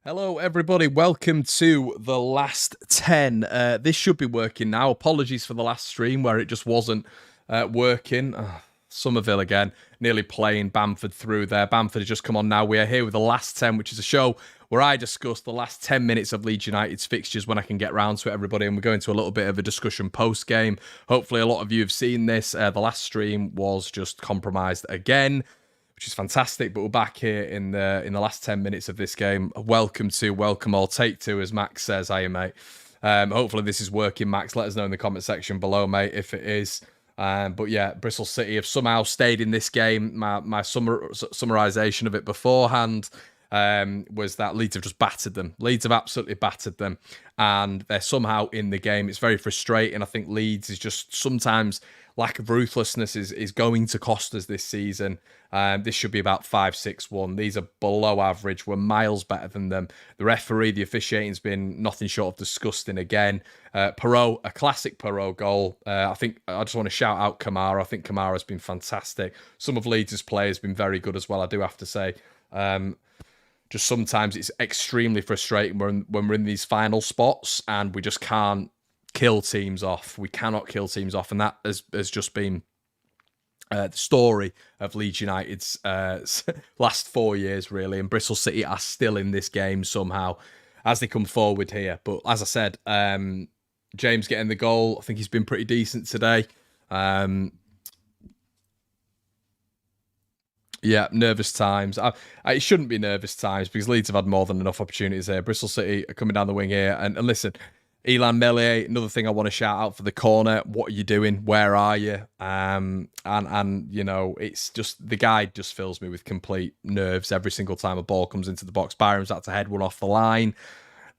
Hello, everybody. Welcome to the last 10. This should be working now. Apologies for the last stream where it just wasn't working. Somerville again, nearly playing Bamford through there. Bamford has just come on now. We are here with the last 10, which is a show where I discuss the last 10 minutes of Leeds United's fixtures when I can get round to it, everybody. And we're going to a little bit of a discussion post-game. Hopefully a lot of you have seen this. The last stream was just compromised again, which is fantastic. But we're back here in the last 10 minutes of this game. Welcome all. Take two, as Max says. Hiya, mate. Hopefully this is working, Max. Let us know in the comment section below, mate, if it is. But yeah, Bristol City have somehow stayed in this game. My summarisation of it beforehand was that Leeds have just battered them. Leeds have absolutely battered them, and they're somehow in the game. It's very frustrating. I think Leeds is just sometimes lack of ruthlessness is going to cost us this season. This should be about 5-6-1. These are below average. We're miles better than them. The referee, the officiating's been nothing short of disgusting again. Perot, a classic Perot goal. I think I just want to shout out Kamara. I think Kamara's been fantastic. Some of Leeds' players have been very good as well, I do have to say. Just sometimes it's extremely frustrating when we're in these final spots and we just can't kill teams off. We cannot kill teams off, and that has just been the story of Leeds United's last 4 years, really. And Bristol City are still in this game somehow as they come forward here. But as I said, James getting the goal, I think he's been pretty decent today. Yeah, nervous times. It shouldn't be nervous times because Leeds have had more than enough opportunities here. Bristol City are coming down the wing here. And listen, Elan Meslier, another thing I want to shout out for the corner. What are you doing? Where are you? And you know, it's just, the guy just fills me with complete nerves every single time a ball comes into the box. Byram's had to head one off the line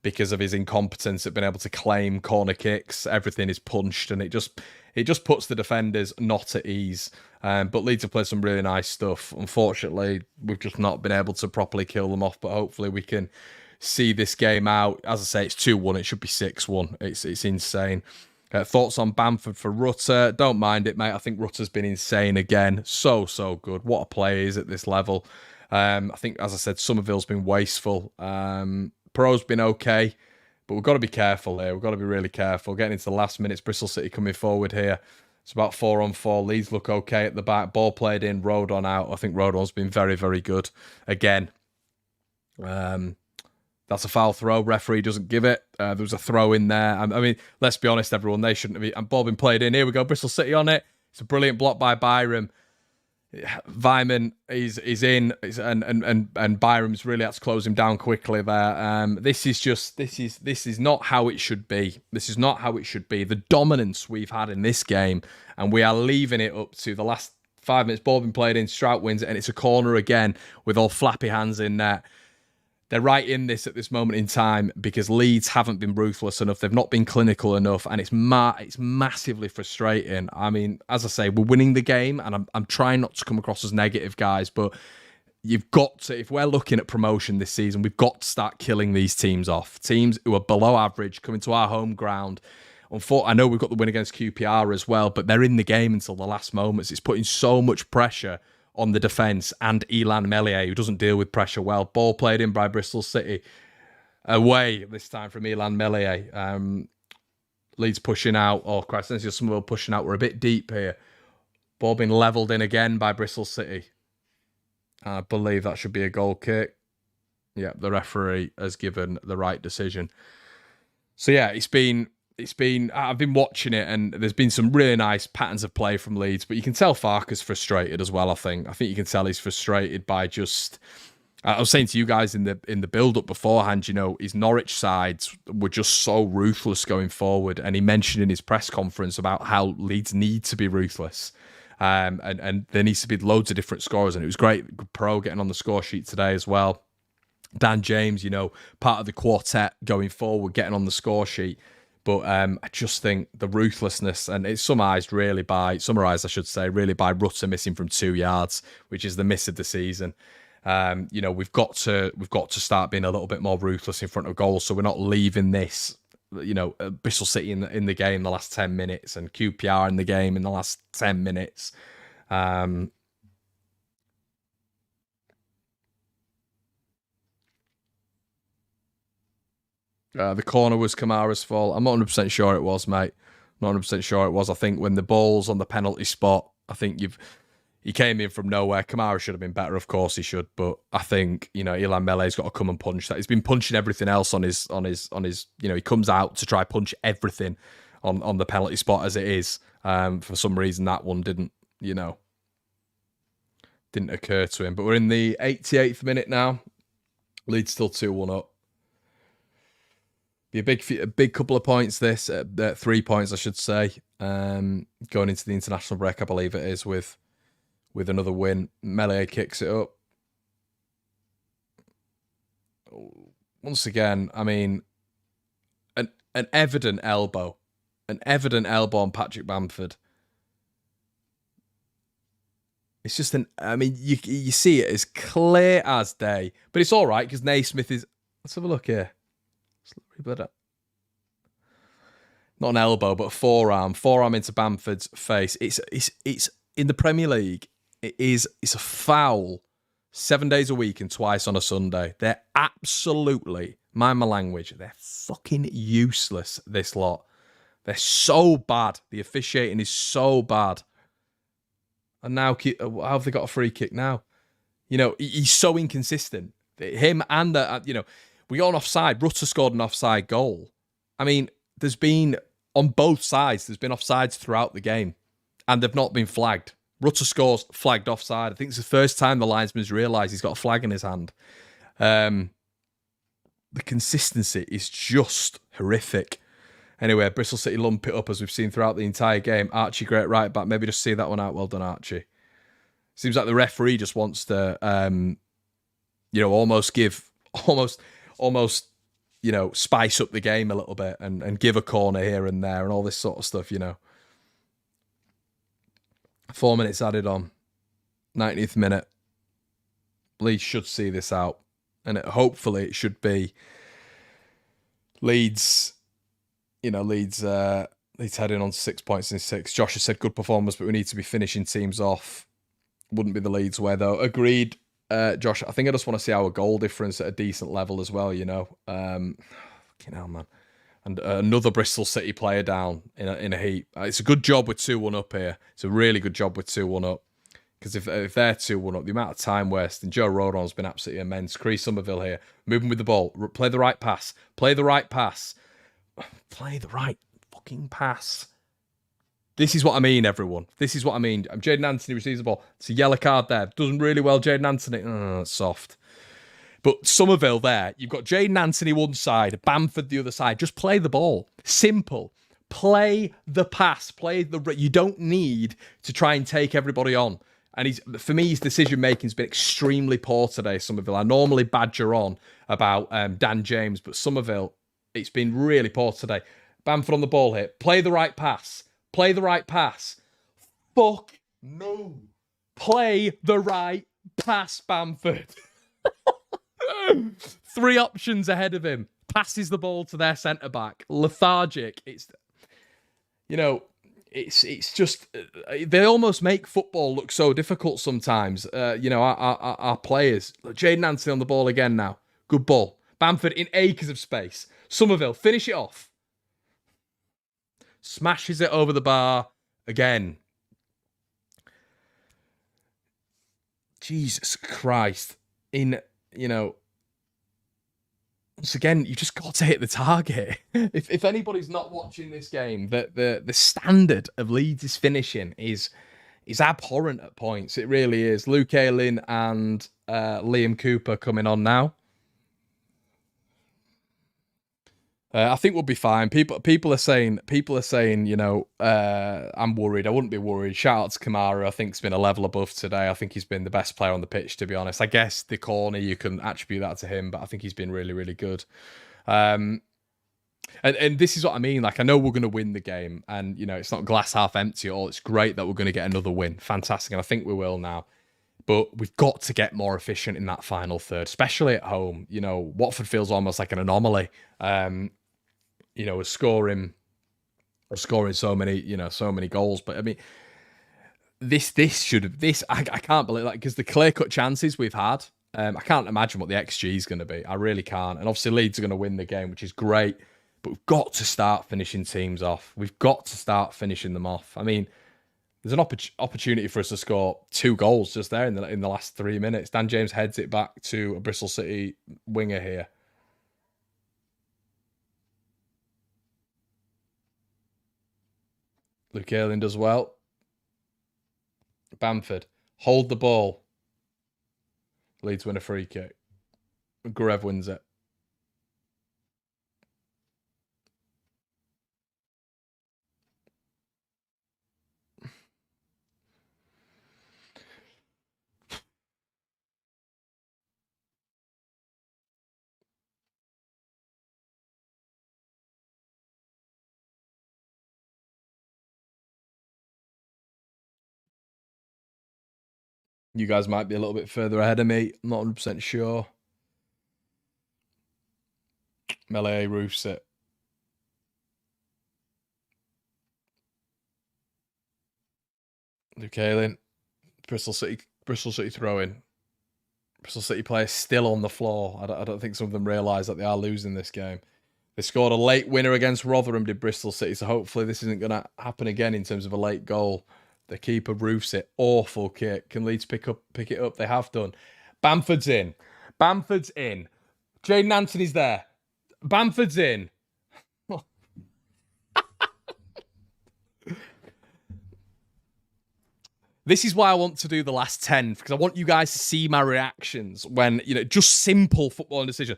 because of his incompetence at being able to claim corner kicks. Everything is punched, and it just puts the defenders not at ease. But Leeds have played some really nice stuff. Unfortunately, we've just not been able to properly kill them off, but hopefully we can see this game out. As I say, it's 2-1. It should be 6-1. It's insane. Thoughts on Bamford for Rutter? Don't mind it, mate. I think Rutter's been insane again. So good. What a player he is at this level. I think, as I said, Somerville's been wasteful. Pro's been okay, but we've got to be careful here. We've got to be really careful. Getting into the last minutes, Bristol City coming forward here. It's about 4-on-4. Leeds look okay at the back. Ball played in, Rodon out. I think Rodon's been very, very good again. That's a foul throw. Referee doesn't give it. There was a throw in there. I mean, let's be honest, everyone. They shouldn't have. And ball been played in. Here we go. Bristol City on it. It's a brilliant block by Byram. Weimann is in, and Byram's really had to close him down quickly there. This is not how it should be. This is not how it should be. The dominance we've had in this game, and we are leaving it up to the last 5 minutes. Ball been played in. Strout wins it, and it's a corner again with all flappy hands in net. They're right in this at this moment in time because Leeds haven't been ruthless enough. They've not been clinical enough, and it's massively frustrating. I mean, as I say, we're winning the game, and I'm trying not to come across as negative, guys, but you've got to, if we're looking at promotion this season, we've got to start killing these teams off. Teams who are below average, coming to our home ground. I know we've got the win against QPR as well, but they're in the game until the last moments. It's putting so much pressure on the defence and Elan Meslier, who doesn't deal with pressure well. Ball played in by Bristol City. Away this time from Elan Meslier. Leeds pushing out. Oh, Christ, Somerville pushing out. We're a bit deep here. Ball being levelled in again by Bristol City. I believe that should be a goal kick. Yeah, the referee has given the right decision. So yeah, I've been watching it, and there's been some really nice patterns of play from Leeds, but you can tell Farke's frustrated as well. I think you can tell he's frustrated by just. I was saying to you guys in the build-up beforehand, you know, his Norwich sides were just so ruthless going forward, and he mentioned in his press conference about how Leeds need to be ruthless, and there needs to be loads of different scorers, and it was great. Pro getting on the score sheet today as well. Dan James, you know, part of the quartet going forward, getting on the score sheet. But I just think the ruthlessness, and it's summarised, I should say, by Rutter missing from 2 yards, which is the miss of the season. You know, we've got to start being a little bit more ruthless in front of goal, so we're not leaving this, you know, Bristol City in the game the last 10 minutes and QPR in the game in the last 10 minutes. The corner was Kamara's fault. I'm not 100% sure it was, mate. Not 100% sure it was. I think when the ball's on the penalty spot, I think he came in from nowhere. Kamara should have been better, of course he should, but I think, Ilan Mele's got to come and punch that. He's been punching everything else on his, he comes out to try punch everything on the penalty spot as it is. For some reason that one didn't occur to him. But we're in the 88th minute now. Leeds still 2-1 up. Be a big couple of points this, 3 points I should say, going into the international break, I believe it is, with another win. Mele kicks it up. Once again, I mean, an evident elbow on Patrick Bamford. It's just you see it as clear as day, but it's all right because Naismith is. Let's have a look here. Not an elbow, but a forearm into Bamford's face. It's in the Premier League. It's a foul 7 days a week and twice on a Sunday. They're absolutely, mind my language, they're fucking useless, this lot. They're so bad. The officiating is so bad. And now, how have they got a free kick now? He's so inconsistent. Him and we got an offside. Rutter scored an offside goal. I mean, there's been, on both sides, there's been offsides throughout the game. And they've not been flagged. Rutter scores flagged offside. I think it's the first time the linesman's realised he's got a flag in his hand. The consistency is just horrific. Anyway, Bristol City lump it up as we've seen throughout the entire game. Archie, great right back. Maybe just see that one out. Well done, Archie. Seems like the referee just wants to, almost, spice up the game a little bit and give a corner here and there and all this sort of stuff, 4 minutes added on. 90th minute. Leeds should see this out. And hopefully it should be Leeds heading on to 6 points in 6. Josh has said good performance, but we need to be finishing teams off. Wouldn't be the Leeds way, though. Agreed, Josh. I think I just want to see our goal difference at a decent level as well, Fucking hell, man. And another Bristol City player down in a heap. It's a good job with 2-1 up here. It's a really good job with 2-1 up. Because if they're 2-1 up, the amount of time wasted, and Joe Rodon's been absolutely immense. Chris Somerville here, moving with the ball. Play the right pass. Play the right pass. Play the right fucking pass. This is what I mean, everyone. This is what I mean. Jayden Anthony receives the ball. It's a yellow card there. Doesn't really well, Jayden Anthony. It's soft. But Somerville there, you've got Jayden Anthony one side, Bamford the other side. Just play the ball. Simple. Play the pass. You don't need to try and take everybody on. And for me, his decision-making has been extremely poor today, Somerville. I normally badger on about Dan James, but Somerville, it's been really poor today. Bamford on the ball here. Play the right pass. Play the right pass. Fuck no. Play the right pass, Bamford. 3 options ahead of him. Passes the ball to their centre-back. Lethargic. It's just, they almost make football look so difficult sometimes. Our players. Jayden Anthony on the ball again now. Good ball. Bamford in acres of space. Somerville, finish it off. Smashes it over the bar again. Jesus Christ. Once again, you just got to hit the target. If anybody's not watching this game, the standard of Leeds' finishing is abhorrent at points. It really is. Luke Ayling and Liam Cooper coming on now. I think we'll be fine. People are saying, I'm worried. I wouldn't be worried. Shout out to Kamara. I think he's been a level above today. I think he's been the best player on the pitch, to be honest. I guess the corner, you can attribute that to him, but I think he's been really, really good. And this is what I mean. Like, I know we're going to win the game, and, it's not glass half empty at all. It's great that we're going to get another win. Fantastic. And I think we will now. But we've got to get more efficient in that final third, especially at home. Watford feels almost like an anomaly. Scoring so many goals. But I mean, I can't believe that, because the clear-cut chances we've had, I can't imagine what the XG is going to be. I really can't. And obviously Leeds are going to win the game, which is great. But we've got to start finishing teams off. We've got to start finishing them off. I mean, there's an opportunity for us to score 2 goals just there in the last 3 minutes. Dan James heads it back to a Bristol City winger here. Luke Ayling does well. Bamford, hold the ball. Leeds win a free kick. Gruev wins it. You guys might be a little bit further ahead of me. I'm not 100% sure. Melee roofs it. Luke Ayling. Bristol City throwing. Bristol City players still on the floor. I don't think some of them realise that they are losing this game. They scored a late winner against Rotherham, did Bristol City, so hopefully this isn't going to happen again in terms of a late goal. The keeper roofs it. Awful kick. Can Leeds pick it up? They have done. Bamford's in. Bamford's in. Jaden Anthony's there. Bamford's in. This is why I want to do the last 10, because I want you guys to see my reactions when, just simple footballing decision.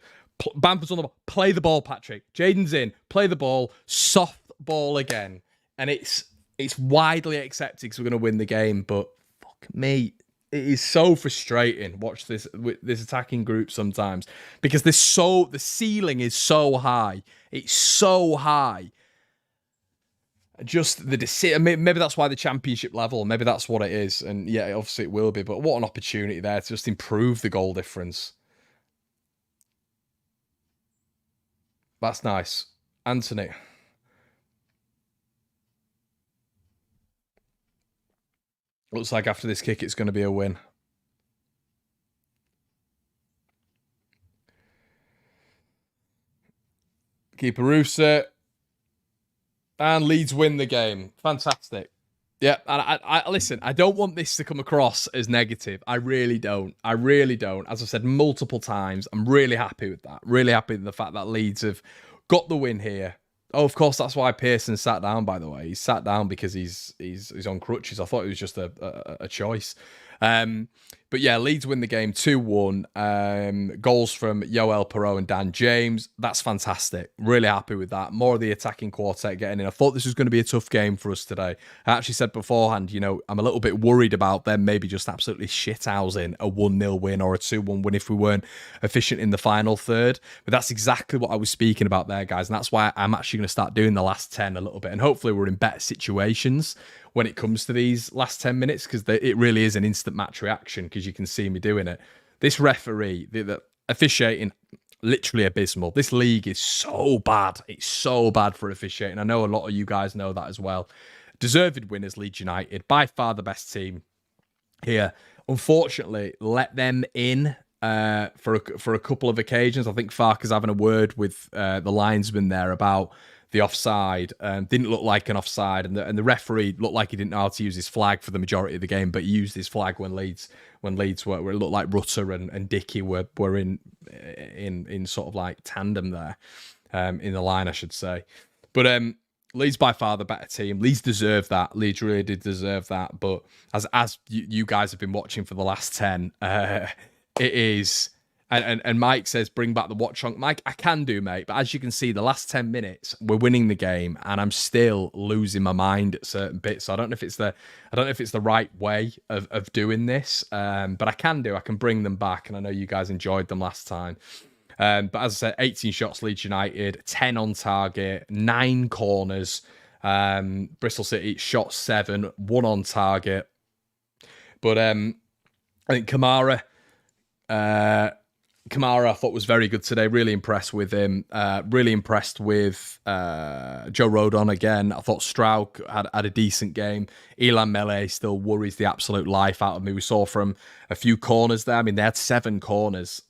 Bamford's on the ball. Play the ball, Patrick. Jaden's in. Play the ball. Soft ball again. And it's widely accepted because we're going to win the game, but fuck me. It is so frustrating. Watch this attacking group sometimes because the ceiling is so high. It's so high. Just the decision. Maybe that's why the championship level. Maybe that's what it is. And yeah, obviously it will be. But what an opportunity there to just improve the goal difference. That's nice, Anthony. Looks like after this kick, it's going to be a win. Keeper roofs it. And Leeds win the game. Fantastic. Yeah, and I listen, I don't want this to come across as negative. I really don't. I really don't. As I've said multiple times, I'm really happy with that. Really happy with the fact that Leeds have got the win here. Oh, of course, that's why Pearson sat down, by the way. He sat down because he's on crutches. I thought it was just a choice. But yeah, Leeds win the game 2-1. Goals from Yoel Perot and Dan James. That's fantastic. Really happy with that. More of the attacking quartet getting in. I thought this was going to be a tough game for us today. I actually said beforehand, I'm a little bit worried about them maybe just absolutely shithousing a 1-0 win or a 2-1 win if we weren't efficient in the final third. But that's exactly what I was speaking about there, guys. And that's why I'm actually going to start doing the last 10 a little bit. And hopefully we're in better situations when it comes to these last 10 minutes, because it really is an instant match reaction, because you can see me doing it. This referee, the officiating, literally abysmal. This league is so bad. It's so bad for officiating. I know a lot of you guys know that as well. Deserved winners, Leeds United, by far the best team here. Unfortunately, let them in for a couple of occasions. I think Farker's having a word with the linesman there about the offside. Didn't look like an offside, and the referee looked like he didn't know how to use his flag for the majority of the game, but he used his flag when Leeds were, where it looked like Rutter and Dickey were in sort of like tandem there, in the line, I should say. But Leeds by far the better team. Leeds deserve that. Leeds really did deserve that. But as you guys have been watching for the last 10, it is. And Mike says, bring back the watch on. Mike, I can do, mate. But as you can see, the last 10 minutes, we're winning the game, and I'm still losing my mind at certain bits. So I don't know if it's the right way of doing this. But I can bring them back, and I know you guys enjoyed them last time. But as I said, 18 shots, Leeds United, 10 on target, 9 corners. Bristol City shot 7, 1 on target. But I think Kamara, Kamara, I thought, was very good today. Really impressed with him. Really impressed with Joe Rodon again. I thought Strauk had a decent game. Elan Mele still worries the absolute life out of me. We saw from a few corners there. I mean, they had 7 corners.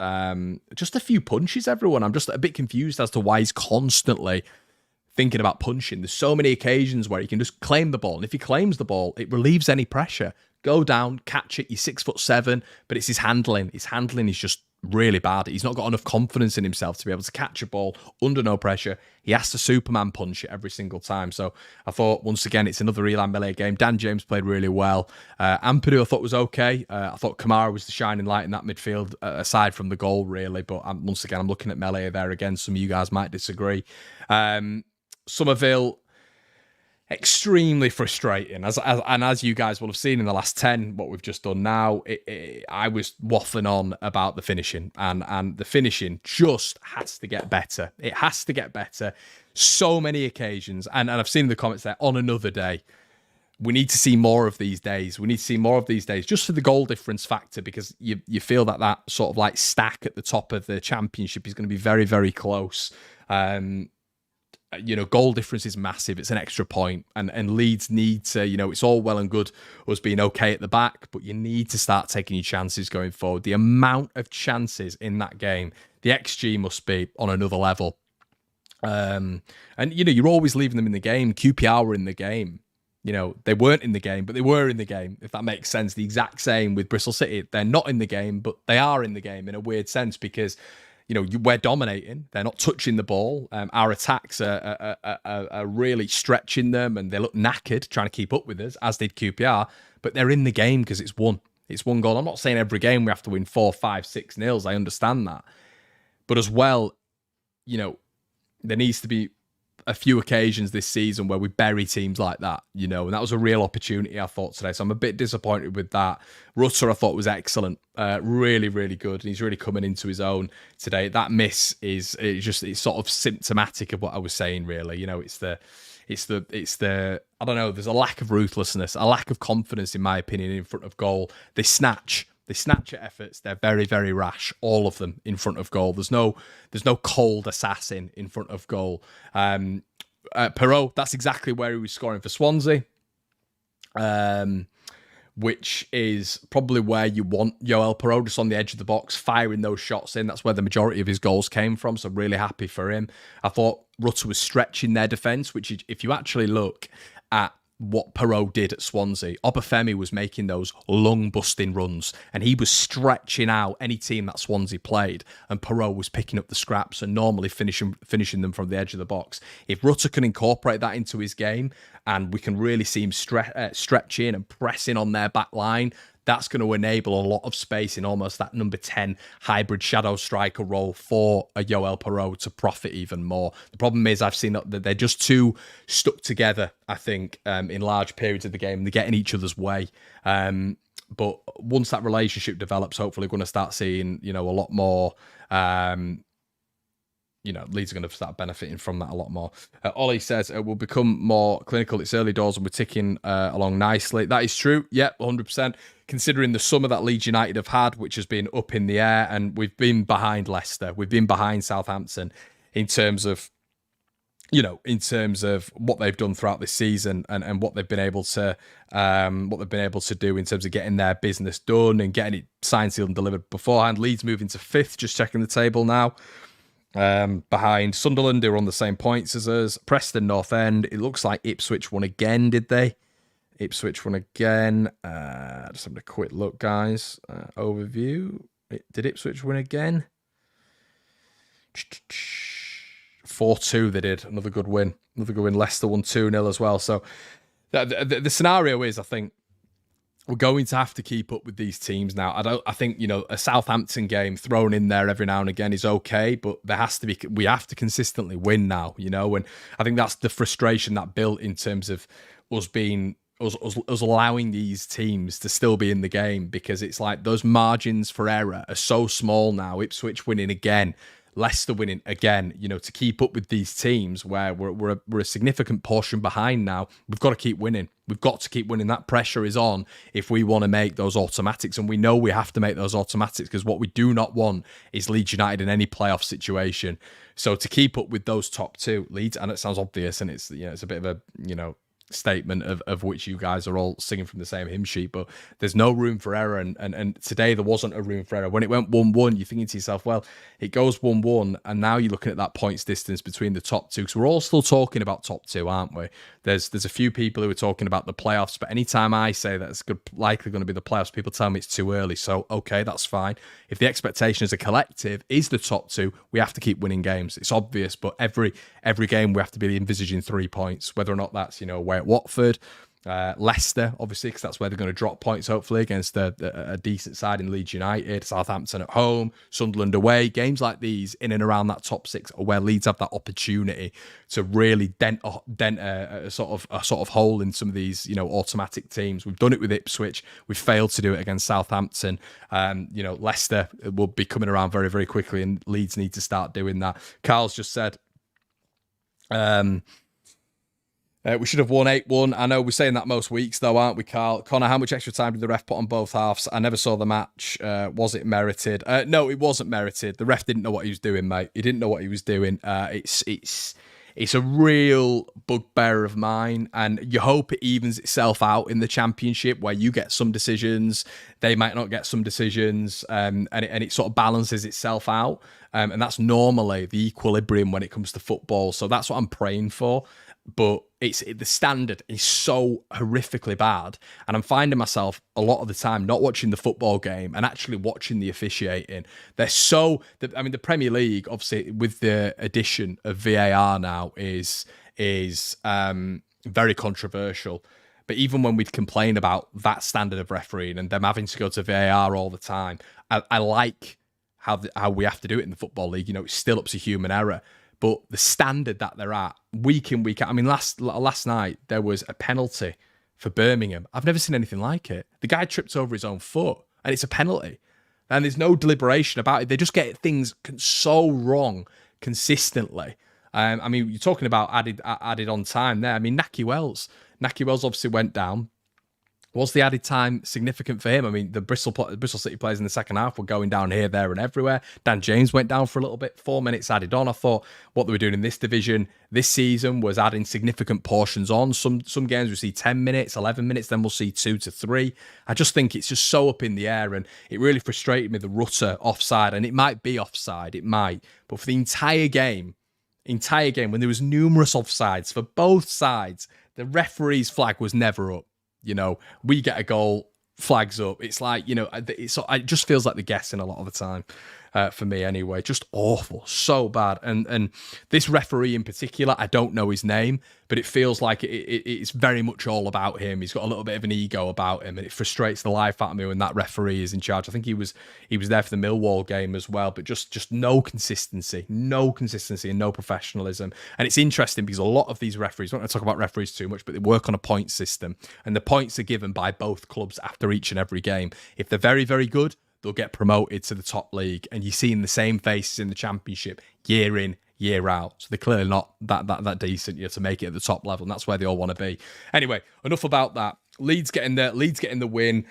Just a few punches, everyone. I'm just a bit confused as to why he's constantly thinking about punching. There's so many occasions where he can just claim the ball. And if he claims the ball, it relieves any pressure. Go down, catch it. You're 6'7", but it's his handling. His handling is just really bad. He's not got enough confidence in himself to be able to catch a ball under no pressure. He has to Superman punch it every single time. So I thought, once again, it's another Elan Mele game. Dan James played really well. Ampadu, I thought, was okay. I thought Kamara was the shining light in that midfield, aside from the goal, really. But once again, I'm looking at Mele there again. Some of you guys might disagree. Somerville, extremely frustrating. As you guys will have seen in the last 10, what we've just done now, I was waffling on about the finishing, and the finishing just has to get better. It has to get better. So many occasions, and I've seen in the comments there, on another day. We need to see more of these days. We need to see more of these days just for the goal difference factor, because you feel that sort of like stack at the top of the championship is going to be very, very close. Goal difference is massive. It's an extra point, and Leeds need to, it's all well and good us being okay at the back, but you need to start taking your chances going forward. The amount of chances in that game, the XG must be on another level. And you're always leaving them in the game. QPR were in the game. They weren't in the game, but they were in the game, if that makes sense. The exact same with Bristol City. They're not in the game, but they are in the game in a weird sense, because we're dominating. They're not touching the ball. Our attacks are really stretching them, and they look knackered trying to keep up with us, as did QPR. But they're in the game because it's one. It's one goal. I'm not saying every game we have to win 4, 5, 6-0. I understand that. But as well, there needs to be a few occasions this season where we bury teams like that, and that was a real opportunity, I thought, today. So I'm a bit disappointed with that. Rutter, I thought, was excellent. Really, really good. And he's really coming into his own today. That miss it's sort of symptomatic of what I was saying, really. It's the I don't know, there's a lack of ruthlessness, a lack of confidence, in my opinion, in front of goal. They snatch at efforts. They're very, very rash, all of them, in front of goal. There's no cold assassin in front of goal. Perot, that's exactly where he was scoring for Swansea, which is probably where you want Joel Perot, just on the edge of the box, firing those shots in. That's where the majority of his goals came from, so I'm really happy for him. I thought Rutter was stretching their defence, which, if you actually look at what Perot did at Swansea, Obafemi was making those lung busting runs, and he was stretching out any team that Swansea played, and Perot was picking up the scraps and normally finishing them from the edge of the box. If Rutter can incorporate that into his game, and we can really see him stretching and pressing on their back line, that's going to enable a lot of space in almost that number 10 hybrid shadow striker role for a Joel Perot to profit even more. The problem is, I've seen that they're just too stuck together, I think, in large periods of the game. They get in each other's way. But once that relationship develops, hopefully we're going to start seeing, a lot more... Leeds are going to start benefiting from that a lot more. Ollie says, we'll become more clinical. It's early doors and we're ticking along nicely. That is true. Yep, 100%. Considering the summer that Leeds United have had, which has been up in the air, and we've been behind Leicester, we've been behind Southampton in terms of what they've done throughout this season, and what they've been able to do in terms of getting their business done and getting it signed, sealed and delivered beforehand. Leeds moving to 5th, just checking the table now. Behind Sunderland, who are on the same points as us. Preston North End. It looks like Ipswich won again, did they? Ipswich won again. Just having a quick look, guys. Overview. Did Ipswich win again? 4-2 they did. Another good win. Leicester won 2-0 as well. So the scenario is, I think, we're going to have to keep up with these teams now. I think, a Southampton game thrown in there every now and again is okay, but we have to consistently win now, and I think that's the frustration that built in terms of us allowing these teams to still be in the game, because it's like those margins for error are so small now. Ipswich winning again, Leicester winning again, to keep up with these teams where we're a significant portion behind now. We've got to keep winning. We've got to keep winning. That pressure is on if we want to make those automatics, and we know we have to make those automatics, because what we do not want is Leeds United in any playoff situation. So to keep up with those top two, Leeds, and it sounds obvious, and it's it's a bit of a statement of which you guys are all singing from the same hymn sheet, but there's no room for error, and today there wasn't a room for error. When it went 1-1, you're thinking to yourself, well, it goes 1-1, and now you're looking at that points distance between the top two, because we're all still talking about top two, aren't we? There's a few people who are talking about the playoffs, but anytime I say that it's likely going to be the playoffs, people tell me it's too early. So okay, that's fine. If the expectation as a collective is the top two, we have to keep winning games. It's obvious, but every game we have to be envisaging 3 points, whether or not that's away at Watford, Leicester, obviously, because that's where they're going to drop points, hopefully, against a decent side in Leeds United, Southampton at home, Sunderland away. Games like these in and around that top six are where Leeds have that opportunity to really dent a sort of hole in some of these automatic teams. We've done it with Ipswich. We've failed to do it against Southampton. Leicester will be coming around very, very quickly, and Leeds need to start doing that. Carl's just said, we should have won 8-1. I know we're saying that most weeks, though, aren't we, Carl? Connor, how much extra time did the ref put on both halves? I never saw the match. Was it merited? No, it wasn't merited. The ref didn't know what he was doing, mate. He didn't know what he was doing. It's a real bugbear of mine, and you hope it evens itself out in the Championship, where you get some decisions, they might not get some decisions, and it sort of balances itself out. And that's normally the equilibrium when it comes to football. So that's what I'm praying for. But the standard is so horrifically bad, and I'm finding myself a lot of the time not watching the football game and actually watching the officiating. The Premier League, obviously, with the addition of VAR now, is very controversial. But even when we'd complain about that standard of refereeing and them having to go to VAR all the time, I like how we have to do it in the Football League. It's still up to human error. But the standard that they're at, week in, week out. I mean, last night, there was a penalty for Birmingham. I've never seen anything like it. The guy tripped over his own foot, and it's a penalty. And there's no deliberation about it. They just get things so wrong consistently. You're talking about added on time there. Nahki Wells obviously went down. Was the added time significant for him? The Bristol City players in the second half were going down here, there, and everywhere. Dan James went down for a little bit, 4 minutes added on. I thought what they were doing in this division this season was adding significant portions on. Some games we see 10 minutes, 11 minutes, then we'll see 2 to 3. I just think it's just so up in the air, and it really frustrated me, the Rutter offside, and it might be offside, it might, but for the entire game, when there was numerous offsides for both sides, the referee's flag was never up. We get a goal, flags up. It's like, it just feels like they're guessing a lot of the time, for me anyway. Just awful, so bad. And this referee in particular, I don't know his name, but it feels like it's very much all about him. He's got a little bit of an ego about him, and it frustrates the life out of me when that referee is in charge. I think he was there for the Millwall game as well, but just no consistency and no professionalism. And it's interesting because a lot of these referees, I don't want to talk about referees too much, but they work on a point system, and the points are given by both clubs after each and every game. If they're very, very good, they'll get promoted to the top league, and you're seeing the same faces in the Championship year in, year out. So they're clearly not that decent to make it at the top level, and that's where they all want to be. Anyway, enough about that. Leeds getting the win.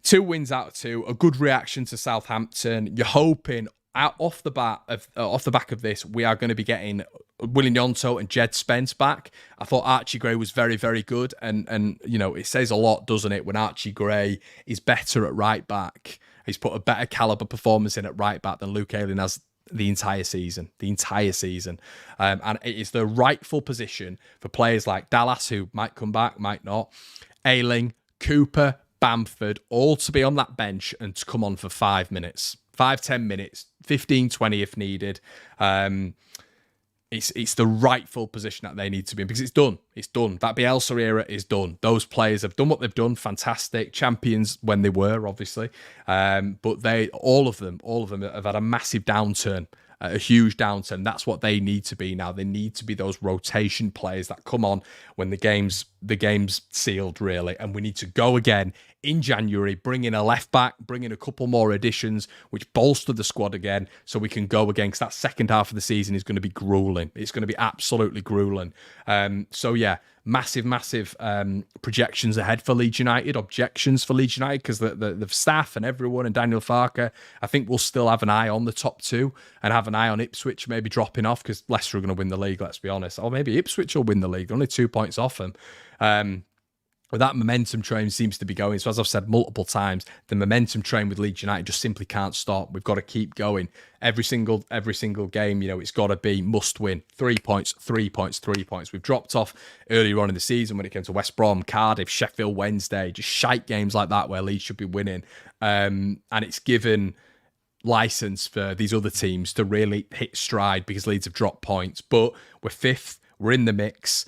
2 wins out of 2. A good reaction to Southampton. You're hoping off the back of this, we are going to be getting Willie Gnonto and Jed Spence back. I thought Archie Gray was very, very good, and it says a lot, doesn't it, when Archie Gray is better at right back. He's put a better caliber performance in at right back than Luke Ayling has the entire season. And it is the rightful position for players like Dallas, who might come back, might not, Ayling, Cooper, Bamford, all to be on that bench and to come on for 5 minutes, 5-10 minutes, 15-20 if needed. It's the rightful position that they need to be in, because it's done. That Bielsa era is done. Those players have done what they've done. Fantastic champions when they were, obviously. But all of them have had a massive downturn a huge downturn. That's what they need to be now. They need to be those rotation players that come on when the game's sealed, really. And we need to go again in January, bring in a left back, bring in a couple more additions, which bolster the squad again, so we can go again. Because that second half of the season is going to be grueling. It's going to be absolutely grueling. So yeah, massive projections ahead for Leeds United, objections for Leeds United, because the staff and everyone and Daniel Farke, I think we'll still have an eye on the top two and have an eye on Ipswich maybe dropping off, because Leicester are going to win the league, let's be honest. Or maybe Ipswich will win the league. They're only 2 points off them. But that momentum train seems to be going. So as I've said multiple times, the momentum train with Leeds United just simply can't stop. We've got to keep going. Every single game, it's got to be must win. 3 points, 3 points, 3 points. We've dropped off earlier on in the season when it came to West Brom, Cardiff, Sheffield Wednesday, just shite games like that where Leeds should be winning. And it's given license for these other teams to really hit stride because Leeds have dropped points. But we're fifth. We're in the mix.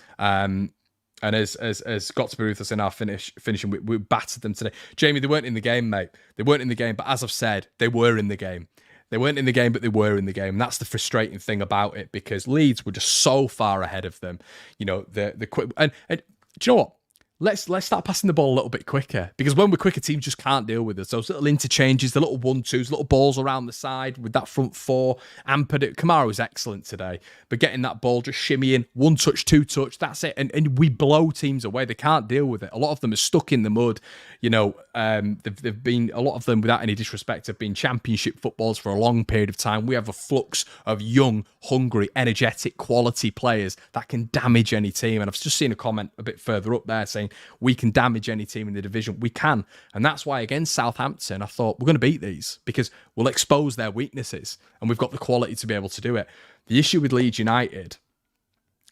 And as got to be ruthless in our finishing, we battered them today. Jamie, they weren't in the game, mate. They weren't in the game, but as I've said, they were in the game. They weren't in the game, but they were in the game. And that's the frustrating thing about it, because Leeds were just so far ahead of them. The quick and do you know what? Let's start passing the ball a little bit quicker, because when we're quicker, teams just can't deal with us. Those little interchanges, the little 1-2s, little balls around the side with that front four. Kamara was excellent today, but getting that ball, just shimmying, 1 touch, 2 touch, that's it. And we blow teams away. They can't deal with it. A lot of them are stuck in the mud. They've been, a lot of them, without any disrespect, have been championship footballers for a long period of time. We have a flux of young, hungry, energetic, quality players that can damage any team. And I've just seen a comment a bit further up there saying, we can damage any team in the division. We can. And that's why against Southampton, I thought we're going to beat these, because we'll expose their weaknesses and we've got the quality to be able to do it. The issue with Leeds United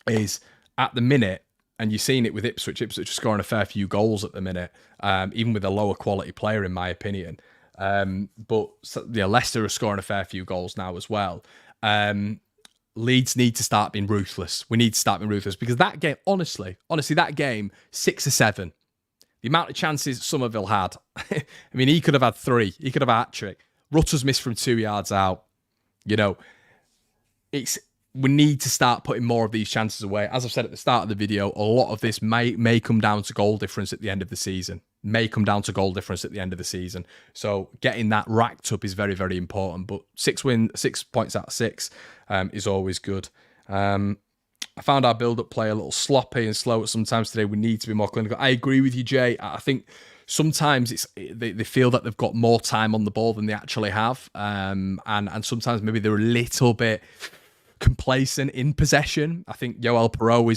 is at the minute, and you've seen it with Ipswich. Ipswich are scoring a fair few goals at the minute, even with a lower quality player, in my opinion. Leicester are scoring a fair few goals now as well. Leeds need to start being ruthless. We need to start being ruthless, because that game, honestly, that game, 6 or 7, the amount of chances Somerville had, I mean, he could have had 3. He could have had a hat-trick. Rutter's missed from 2 yards out. We need to start putting more of these chances away. As I've said at the start of the video, a lot of this may come down to goal difference at the end of the season. So getting that racked up is very, very important. But 6 points out of 6 is always good. I found our build-up play a little sloppy and slow at sometimes today. We need to be more clinical. I agree with you, Jay. I think sometimes they feel that they've got more time on the ball than they actually have. And sometimes maybe they're a little bit complacent in possession. I think Joel Perot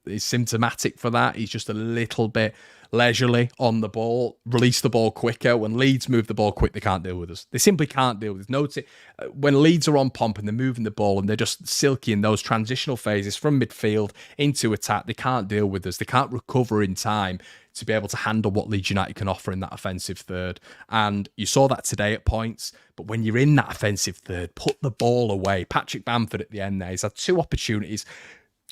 is symptomatic for that. He's just a little bit leisurely on the ball, release the ball quicker. When Leeds move the ball quick, they can't deal with us. They simply can't deal with us. When Leeds are on pomp and they're moving the ball and they're just silky in those transitional phases from midfield into attack, they can't deal with us. They can't recover in time to be able to handle what Leeds United can offer in that offensive third. And you saw that today at points. But when you're in that offensive third, put the ball away. Patrick Bamford at the end there, he's had 2 opportunities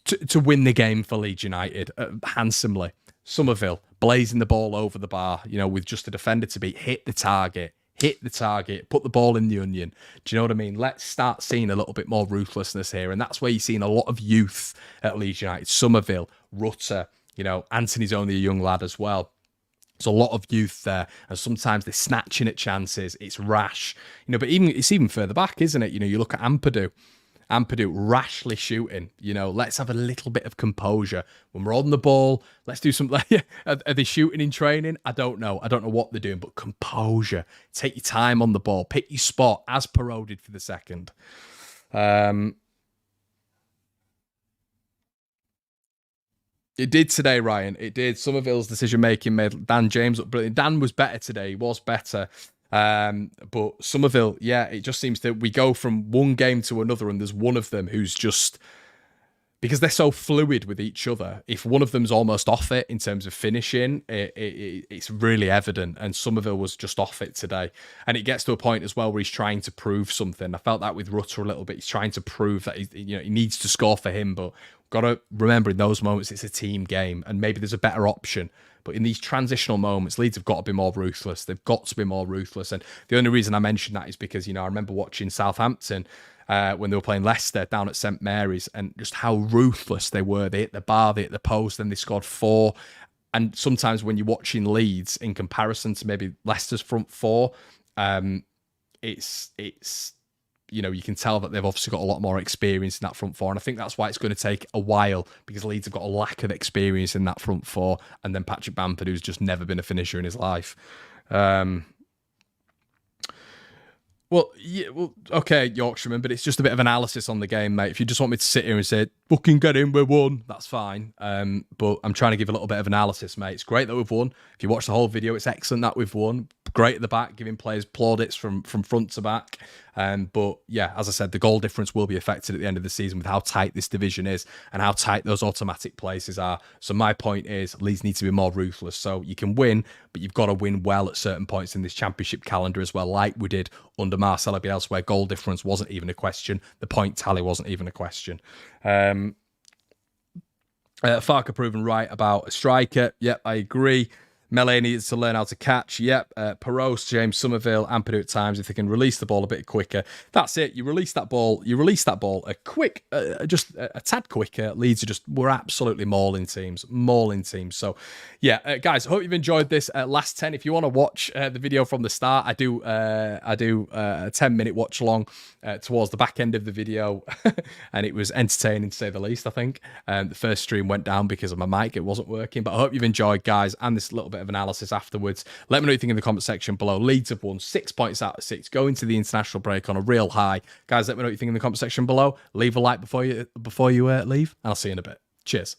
to win the game for Leeds United handsomely. Somerville blazing the ball over the bar, with just a defender to beat, hit the target, put the ball in the onion. Do you know what I mean? Let's start seeing a little bit more ruthlessness here. And that's where you're seeing a lot of youth at Leeds United. Somerville, Rutter, Anthony's only a young lad as well. There's a lot of youth there, and sometimes they're snatching at chances. It's rash, but it's even further back, isn't it? You look at Ampadu rashly shooting. Let's have a little bit of composure when we're on the ball. Let's do some. Are they shooting in training? I don't know what they're doing, but composure. Take your time on the ball. Pick your spot, as Perot did for the second. It did today, Ryan. It did. Somerville's decision-making made Dan James look brilliant. Dan was better today. He was better. But Somerville, it just seems that we go from one game to another and there's one of them who's just because they're so fluid with each other. If one of them's almost off it in terms of finishing, it's really evident. And Somerville was just off it today. And it gets to a point as well where he's trying to prove something. I felt that with Rutter a little bit. He's trying to prove that he needs to score for him, but got to remember in those moments it's a team game, and maybe there's a better option. But in these transitional moments, Leeds have got to be more ruthless. They've got to be more ruthless. And the only reason I mention that is because, I remember watching Southampton when they were playing Leicester down at St Mary's, and just how ruthless they were. They hit the bar, they hit the post, then they scored 4. And sometimes when you're watching Leeds in comparison to maybe Leicester's front 4, it's you can tell that they've obviously got a lot more experience in that front 4. And I think that's why it's going to take a while, because Leeds have got a lack of experience in that front 4. And then Patrick Bamford, who's just never been a finisher in his life. Okay, Yorkshireman, but it's just a bit of analysis on the game, mate. If you just want me to sit here and say, fucking get in, we won, that's fine. But I'm trying to give a little bit of analysis, mate. It's great that we've won. If you watch the whole video, it's excellent that we've won. Great at the back, giving players plaudits from front to back. But yeah, as I said, the goal difference will be affected at the end of the season with how tight this division is and how tight those automatic places are. So my point is, Leeds need to be more ruthless. So you can win, but you've got to win well at certain points in this championship calendar as well, like we did under Marcelo Bielsa, where goal difference wasn't even a question. The point tally wasn't even a question. Farke proven right about a striker. Yep, I agree. Mele needs to learn how to catch. Yep. Peros, James Somerville, Ampadu at times, if they can release the ball a bit quicker. That's it. You release that ball just a tad quicker. Leeds we're absolutely mauling teams. So, yeah, guys, I hope you've enjoyed this last 10. If you want to watch the video from the start, I do a 10-minute watch along towards the back end of the video, and it was entertaining to say the least, I think. The first stream went down because of my mic. It wasn't working, but I hope you've enjoyed, guys, and this little bit of analysis afterwards. Let me know what you think in the comment section below. Leeds have won 6 points out of 6, going to the international break on a real high. Guys, let me know what you think in the comment section below. Leave a like before you leave, and I'll see you in a bit. Cheers.